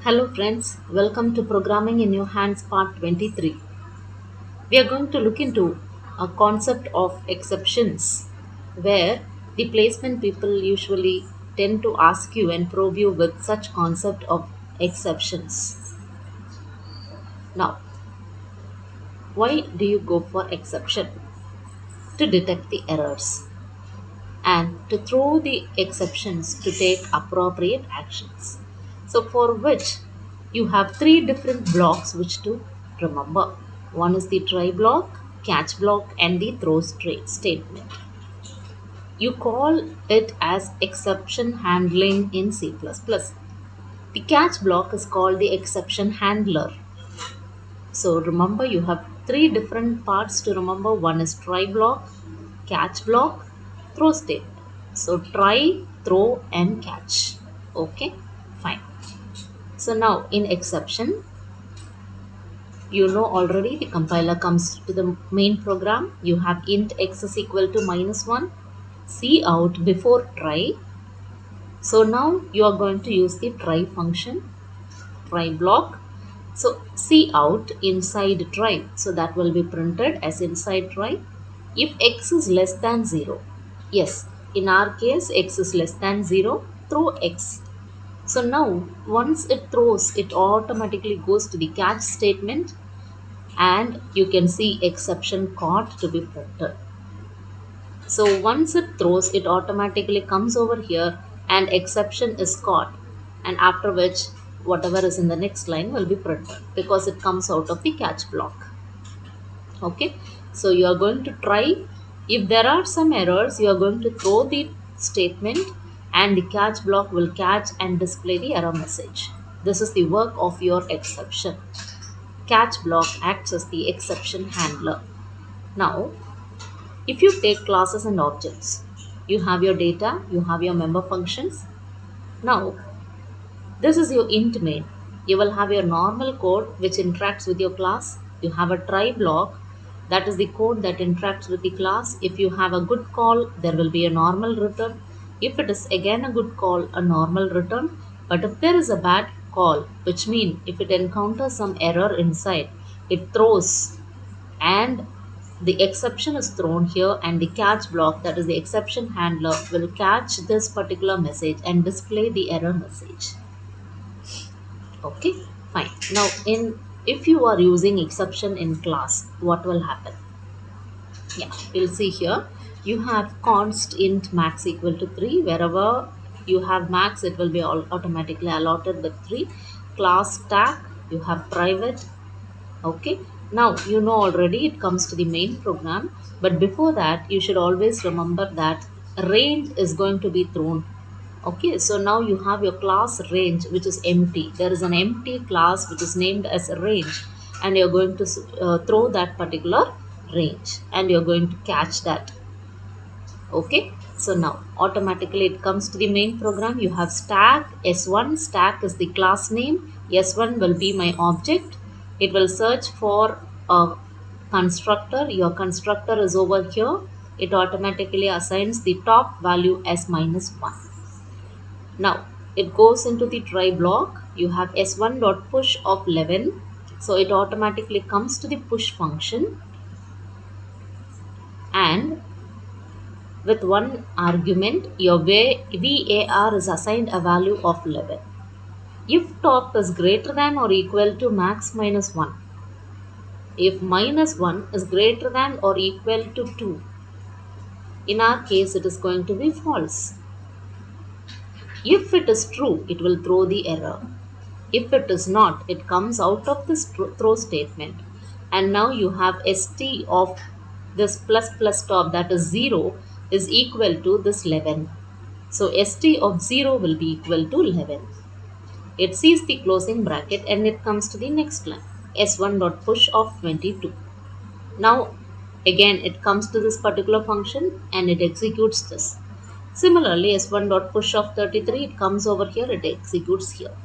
Hello friends, welcome to Programming in Your Hands Part 23. We are going to look into a concept of exceptions where the placement people usually tend to ask you and probe you with such concept of exceptions. Now, why do you go for exception? To detect the errors and to throw the exceptions to take appropriate actions. So, for which you have three different blocks which to remember. One is the try block, catch block, and the throw straight statement. You call it as exception handling in C++. The catch block is called the exception handler. So remember, you have three different parts to remember. One is try block, catch block, throw statement. So try, throw, and catch. Okay, fine. So now in exception, you know already the compiler comes to the main program. You have int x is equal to -1, C out before try. So now you are going to use the try function, try block. So C out inside try. So that will be printed as inside try. If x is less than 0, yes, in our case x is less than 0, throw x. So now once it throws, it automatically goes to the catch statement and you can see exception caught to be printed. So once it throws, it automatically comes over here and exception is caught, and after which whatever is in the next line will be printed because it comes out of the catch block. Okay, so you are going to try. If there are some errors, you are going to throw the statement and the catch block will catch and display the error message. This is the work of your exception. Catch block acts as the exception handler. Now, if you take classes and objects, you have your data, you have your member functions. Now, this is your int main. You will have your normal code which interacts with your class. You have a try block, that is the code that interacts with the class. If you have a good call, there will be a normal return. If it is again a good call, a normal return. But if there is a bad call, which means if it encounters some error inside, it throws and the exception is thrown here and the catch block, that is the exception handler, will catch this particular message and display the error message. Okay, fine. Now in if you are using exception in class, what will happen? Yeah, we'll see here. You have const int max equal to 3. Wherever you have max, it will be all automatically allotted with 3. Class tag, you have private. Okay, now you know already it comes to the main program, but before that you should always remember that range is going to be thrown. Okay, so now you have your class range which is empty. There is an empty class which is named as range, and you're going to throw that particular range and you're going to catch that. Okay, so now automatically it comes to the main program. You have stack s1. Stack is the class name, s1 will be my object. It will search for a constructor. Your constructor is over here. It automatically assigns the top value as -1. Now it goes into the try block. You have s1 dot push of 11. So it automatically comes to the push function, and with one argument, your VAR is assigned a value of 11. If top is greater than or equal to max minus 1, if minus 1 is greater than or equal to 2, in our case it is going to be false. If it is true, it will throw the error. If it is not, it comes out of this throw statement. And now you have st of this plus plus top, that is 0, is equal to this 11. So st of 0 will be equal to 11. It sees the closing bracket and it comes to the next line, s1 dot push of 22. Now again it comes to this particular function and it executes this. Similarly, s1 dot push of 33, it comes over here, it executes here.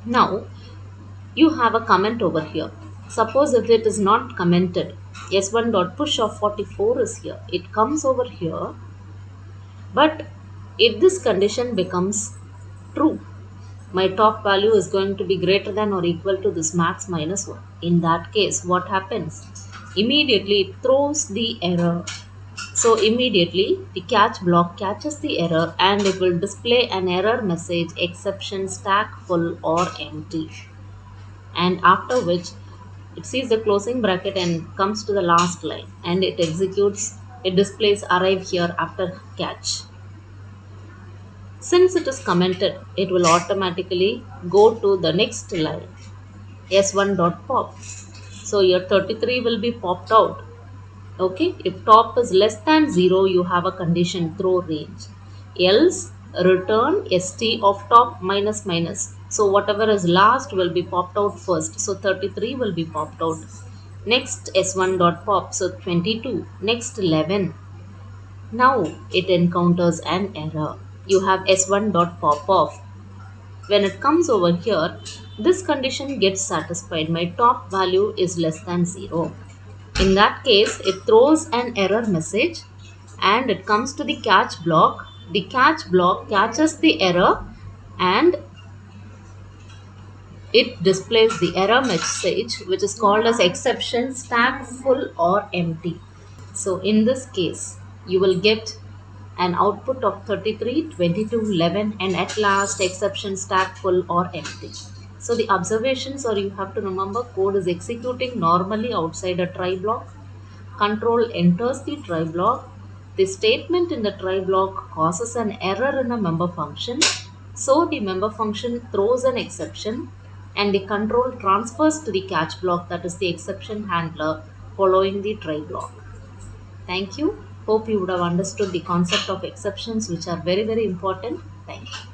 Now you have a comment over here. Suppose if it is not commented, s1 dot push of 44 is here. It comes over here, but if this condition becomes true, my top value is going to be greater than or equal to this max minus 1. In that case, what happens? Immediately it throws the error. So immediately the catch block catches the error and it will display an error message exception stack full or empty. And after which it sees the closing bracket and comes to the last line and it executes, it displays arrive here after catch. Since it is commented, it will automatically go to the next line s1.pop. So your 33 will be popped out. Okay, if top is less than 0, you have a condition throw range. Else return st of top minus minus. So whatever is last will be popped out first. So 33 will be popped out. Next s1.pop. So 22. Next 11. Now it encounters an error. You have s1.pop-off. When it comes over here, this condition gets satisfied. My top value is less than 0. In that case, it throws an error message and it comes to the catch block. The catch block catches the error and it displays the error message, which is called as exception stack full or empty. So in this case, you will get an output of 33, 22, 11 and at last exception stack full or empty. So the observations, or you have to remember, code is executing normally outside a try block. Control enters the try block. The statement in the try block causes an error in a member function. So the member function throws an exception and the control transfers to the catch block, that is the exception handler, following the try block. Thank you. Hope you would have understood the concept of exceptions, which are very, very important. Thank you.